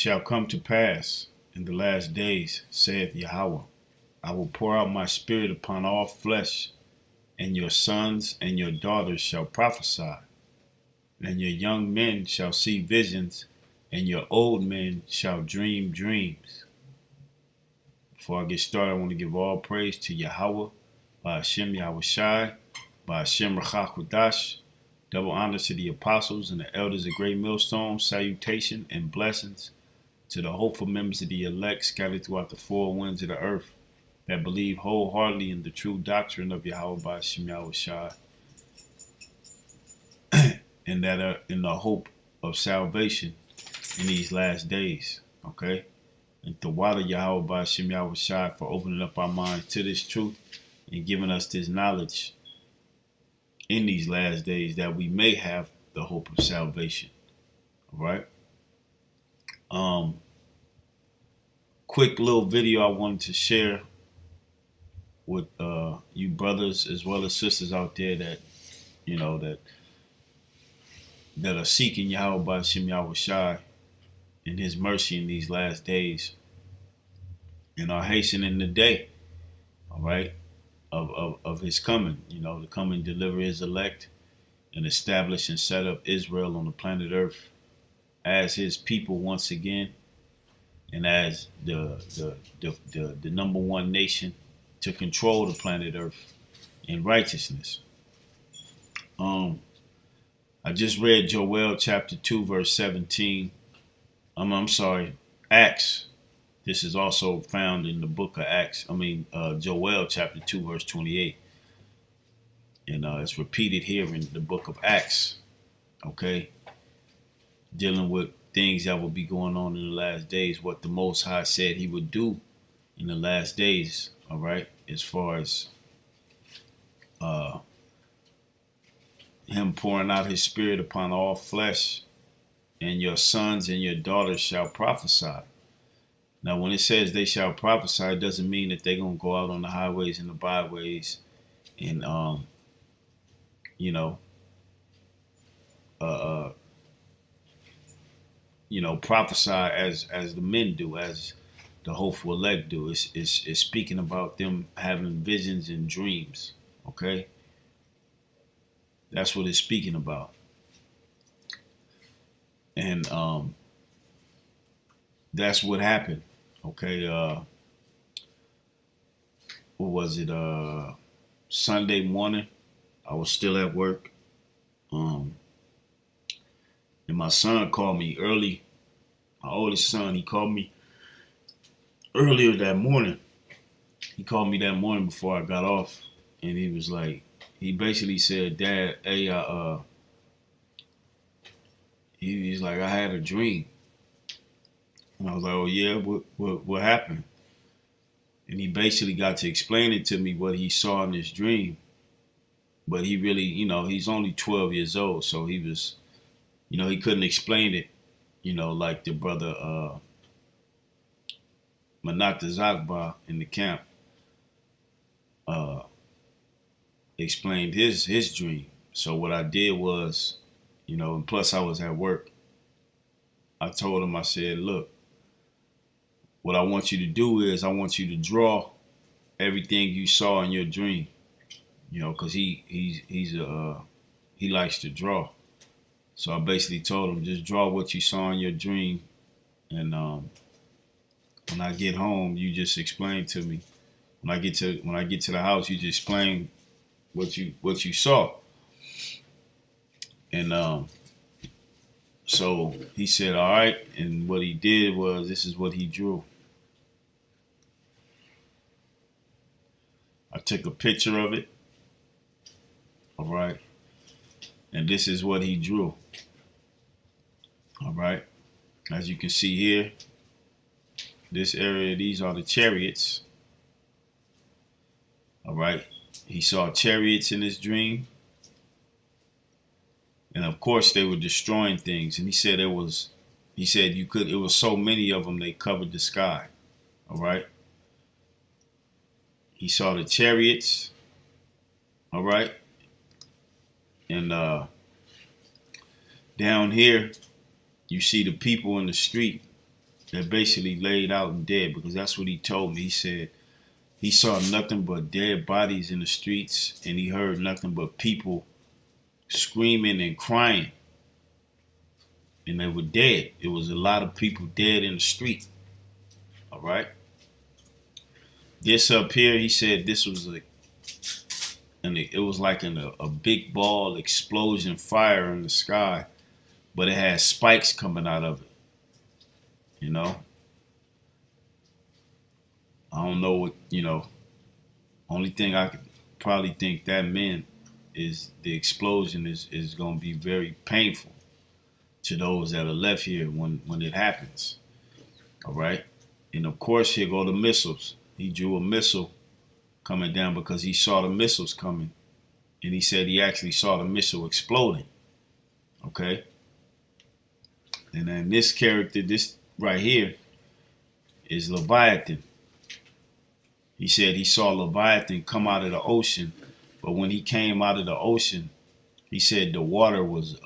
shall come to pass in the last days, saith Yahweh, I will pour out my spirit upon all flesh, and your sons and your daughters shall prophesy, and your young men shall see visions, and your old men shall dream dreams. Before I get started, I want to give all praise to Yahweh, by Hashem Yahweh Shai, by Hashem Rachakwadash. Double honor to the apostles and the elders of Great Millstone. Salutation and blessings to the hopeful members of the elect scattered throughout the four winds of the earth that believe wholeheartedly in the true doctrine of Yahweh by Hashem Yahweh Shai, and that are in the hope of salvation in these last days. Okay? And the water Yahweh by Hashem Yahweh Shai for opening up our minds to this truth and giving us this knowledge in these last days that we may have the hope of salvation. All right. Quick little video I wanted to share with you brothers as well as sisters out there that that are seeking Yahweh by Hashem Yahweh Shai and His mercy in these last days, and are hastening the day. All right. Of His coming, to come and deliver His elect and establish and set up Israel on the planet Earth as His people once again, and as the number one nation to control the planet Earth in righteousness. I just read Joel chapter 2 verse 17. I'm sorry, Acts. This is also found in the book of Acts. Joel chapter 2 verse 28. And it's repeated here in the book of Acts. Okay. Dealing with things that will be going on in the last days. What the Most High said He would do in the last days. All right. As far as Him pouring out His spirit upon all flesh, and your sons and your daughters shall prophesy. Now, when it says they shall prophesy, it doesn't mean that they're going to go out on the highways and the byways and, prophesy as the men do, as the hopeful elect do. It's speaking about them having visions and dreams. Okay, that's what it's speaking about, and that's what happened. Okay, what was it? Sunday morning, I was still at work, and my son called me early. My oldest son, he called me earlier that morning. He called me that morning before I got off, and he was like, he basically said, "Dad, hey, he's like, I had a dream." And I was like, "Oh yeah, what happened?" And he basically got to explain it to me what he saw in his dream. But he really, he's only 12 years old, so he was, he couldn't explain it, like the brother Manata Zagba in the camp explained his dream. So what I did was, and plus I was at work, I told him, I said, "Look, what I want you to do is I want you to draw everything you saw in your dream, because he likes to draw." So I basically told him, just draw what you saw in your dream, and when I get home, you just explain to me. When I get to the house, you just explain what you saw. And so he said, "All right." And what he did was, this is what he drew. I took a picture of it. All right. And this is what he drew. All right. As you can see here, this area, these are the chariots. All right. He saw chariots in his dream. And of course they were destroying things. And he said it was so many of them, they covered the sky. All right. He saw the chariots. All right. And down here, you see the people in the street. They're basically laid out and dead, because that's what he told me. He said he saw nothing but dead bodies in the streets, and he heard nothing but people screaming and crying. And they were dead. It was a lot of people dead in the street. All right. This up here, he said this was it was like a big ball explosion fire in the sky, but it had spikes coming out of it. You know, I don't know what, only thing I could probably think that meant is the explosion is going to be very painful to those that are left here when it happens. All right. And of course, here go the missiles. He drew a missile coming down because he saw the missiles coming. And he said he actually saw the missile exploding. Okay. And then this character, this right here, is Leviathan. He said he saw Leviathan come out of the ocean, but when he came out of the ocean, he said the water was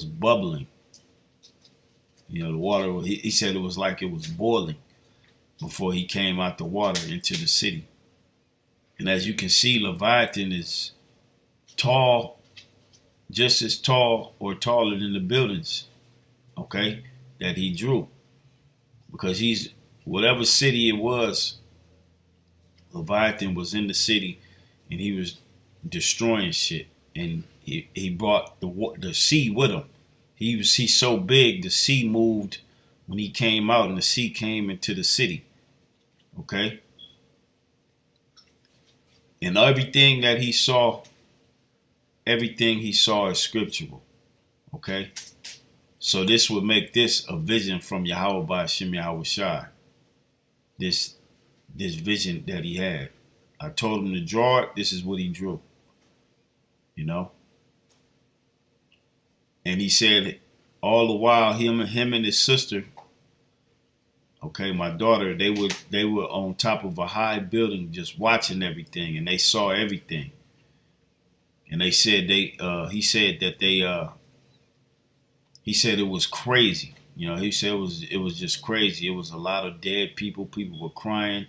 bubbling. The water. He said it was like it was boiling before he came out the water into the city. And as you can see, Leviathan is tall, just as tall or taller than the buildings, okay, that he drew. Because he's, whatever city it was, Leviathan was in the city and he was destroying shit. And he brought the sea with him. He's so big, the sea moved when he came out, and the sea came into the city. Okay? And everything he saw is scriptural. Okay? So this would make this a vision from Yahweh Ba'Shem Yahweh Shai. This vision that he had. I told him to draw it. This is what he drew. And he said all the while, him and his sister, okay, my daughter, they were on top of a high building just watching everything, and they saw everything. And they said he said it was crazy. He said it was just crazy. It was a lot of dead people. People were crying.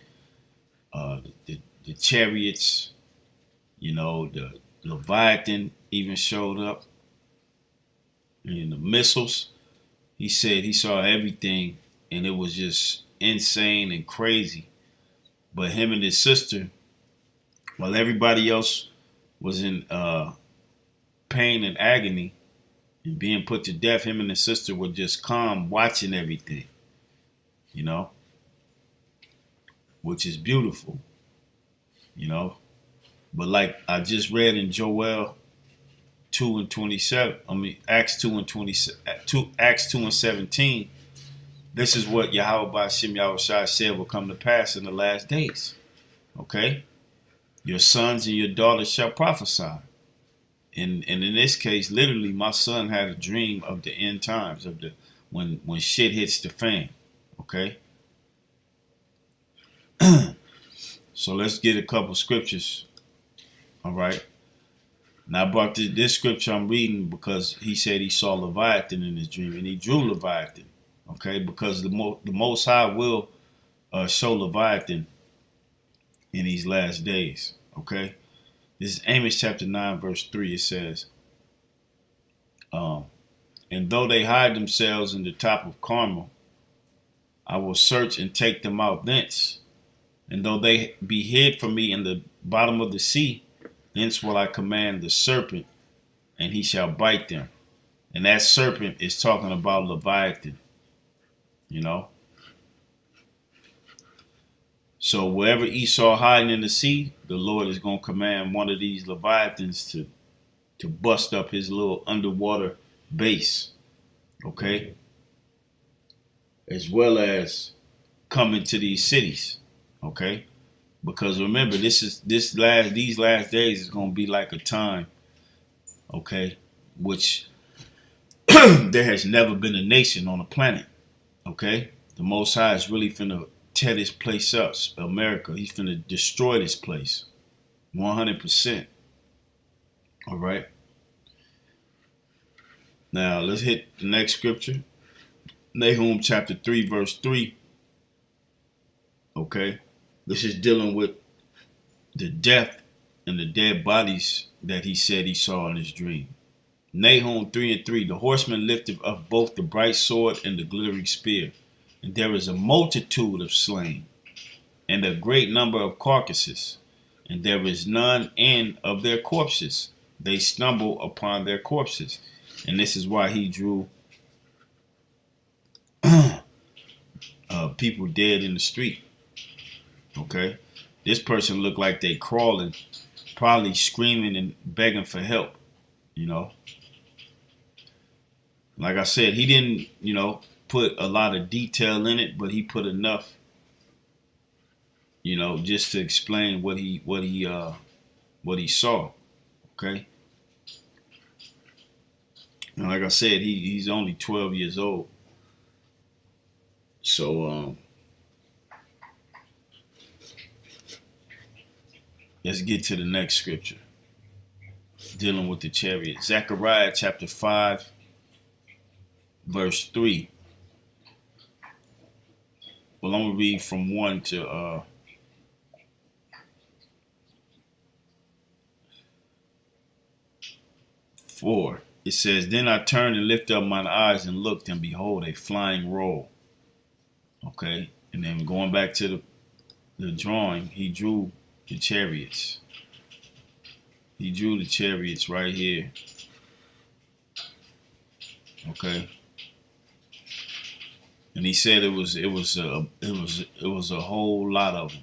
The chariots, the Leviathan even showed up. And the missiles. He said he saw everything, and it was just insane and crazy. But him and his sister, while everybody else was in pain and agony and being put to death, him and his sister were just calm watching everything, which is beautiful, But like I just read in Joel 2 and 27, Acts 2 and 17, this is what Yahweh Ba'Shem Yahweh Shai said will come to pass in the last days. Okay? Your sons and your daughters shall prophesy. And in this case, literally, my son had a dream of the end times, of when shit hits the fan. Okay? So let's get a couple scriptures. All right? Now I brought this scripture I'm reading because he said he saw Leviathan in his dream, and he drew Leviathan. Okay? Because the Most High will show Leviathan in these last days. Okay? This is Amos chapter 9, verse 3. It says, and though they hide themselves in the top of Carmel, I will search and take them out thence. And though they be hid from me in the bottom of the sea, thence will I command the serpent, and he shall bite them. And that serpent is talking about Leviathan. So wherever Esau hiding in the sea, the Lord is going to command one of these Leviathans to bust up his little underwater base. Okay? As well as come into these cities. Okay? Because remember, these last days is going to be like a time, okay, which there has never been a nation on the planet. Okay? The Most High is really finna tear this place up, America. He's finna destroy this place 100%. All right. Now let's hit the next scripture. Nahum chapter 3, verse 3. Okay. This is dealing with the death and the dead bodies that he said he saw in his dream. Nahum 3 and 3. The horseman lifted up both the bright sword and the glittering spear. And there is a multitude of slain, and a great number of carcasses, and there is none end of their corpses. They stumble upon their corpses. And this is why he drew people dead in the street. Okay? This person looked like they crawling, probably screaming and begging for help. You know? Like I said, he didn't, put a lot of detail in it, but he put enough, just to explain what he saw. Okay? And like I said, he's only 12 years old. So let's get to the next scripture dealing with the chariot. Zechariah chapter 5, verse 3. Well, I'm going to read from 1 to 4. It says, Then I turned and lifted up mine eyes and looked, and behold, a flying roll. Okay, and then going back to the drawing, he drew the chariots. He drew the chariots right here. Okay, and he said it was a whole lot of them.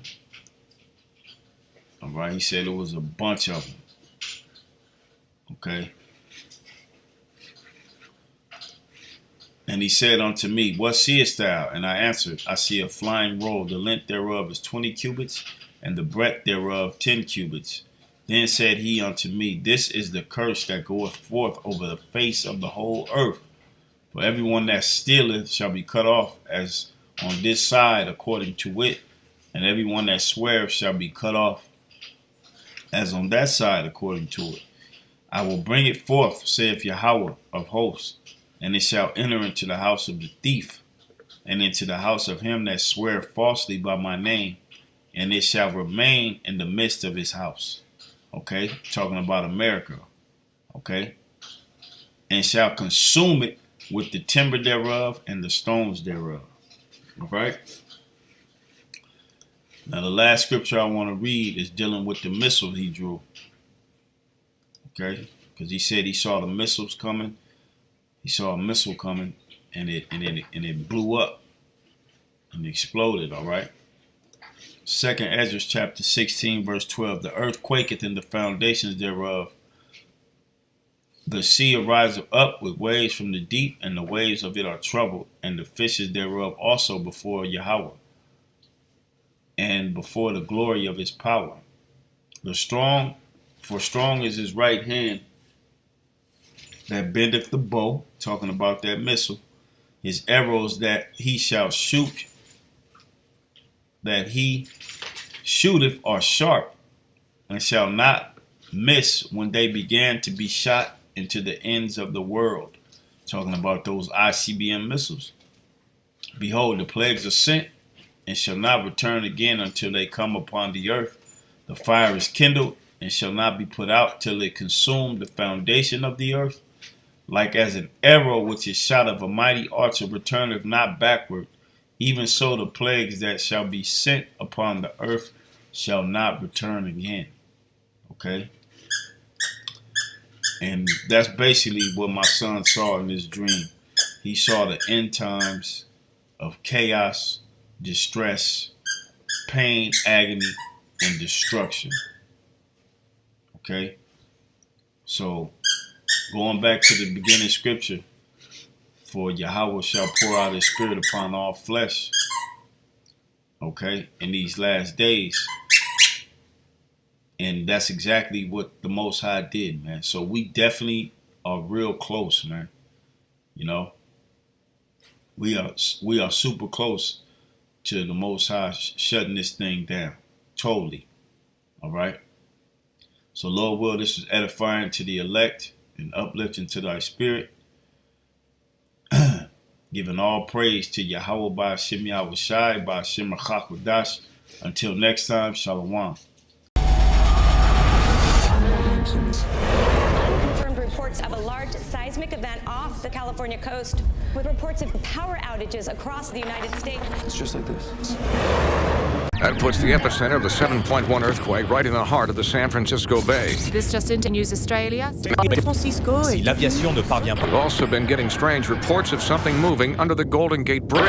All right, he said it was a bunch of them. Okay. And he said unto me, What seest thou? And I answered, I see a flying roll. The length thereof is 20 cubits, and the breadth thereof 10 cubits. Then said he unto me, This is the curse that goeth forth over the face of the whole earth. For everyone that stealeth shall be cut off as on this side according to wit, and everyone that sweareth shall be cut off as on that side according to it. I will bring it forth, saith Yahweh of hosts, and it shall enter into the house of the thief, and into the house of him that sweareth falsely by my name, and it shall remain in the midst of his house. Okay, talking about America. Okay, and shall consume it with the timber thereof and the stones thereof. All right. Now the last scripture I want to read is dealing with the missile he drew. Okay, because he said he saw the missiles coming. He saw a missile coming, and it blew up and exploded. All right. Second Ezra chapter 16, verse 12. The earth quaketh in the foundations thereof. The sea ariseth up with waves from the deep, and the waves of it are troubled, and the fishes thereof also before Yahweh, and before the glory of his power. For strong is his right hand that bendeth the bow, talking about that missile. His arrows that he shall shoot, that he shooteth are sharp, and shall not miss when they began to be shot into the ends of the world. Talking about those ICBM missiles. Behold, the plagues are sent, and shall not return again until they come upon the earth. The fire is kindled, and shall not be put out till it consume the foundation of the earth. Like as an arrow which is shot of a mighty archer returneth not backward, even so the plagues that shall be sent upon the earth shall not return again. Okay? And that's basically what my son saw in his dream. He saw the end times of chaos, distress, pain, agony, and destruction. Okay? So, going back to the beginning scripture, for Yahweh shall pour out his spirit upon all flesh. Okay? In these last days. And that's exactly what the Most High did, man. So we definitely are real close, man. You know, we are super close to the Most High shutting this thing down totally. All right. So Lord will, this is edifying to the elect and uplifting to thy spirit. giving all praise to Yahweh by Hashem Yahushai by Hashem Rachakwadash. Until next time, Shalom. Confirmed reports of a large seismic event off the California coast, with reports of power outages across the United States. It's just like this. That puts the epicenter of the 7.1 earthquake right in the heart of the San Francisco Bay. This just into News Australia. Francisco. Si l'aviation ne parvient pas. We've also been getting strange reports of something moving under the Golden Gate Bridge.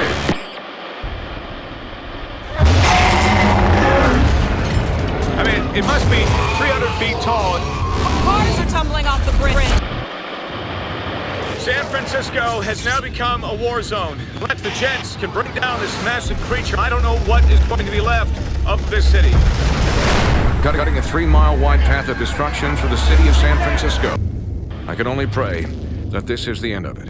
I mean, it must be 300 feet tall. Cars are tumbling off the bridge. San Francisco has now become a war zone. Unless the jets can bring down this massive creature, I don't know what is going to be left of this city. Cutting a 3-mile wide path of destruction through the city of San Francisco. I can only pray that this is the end of it.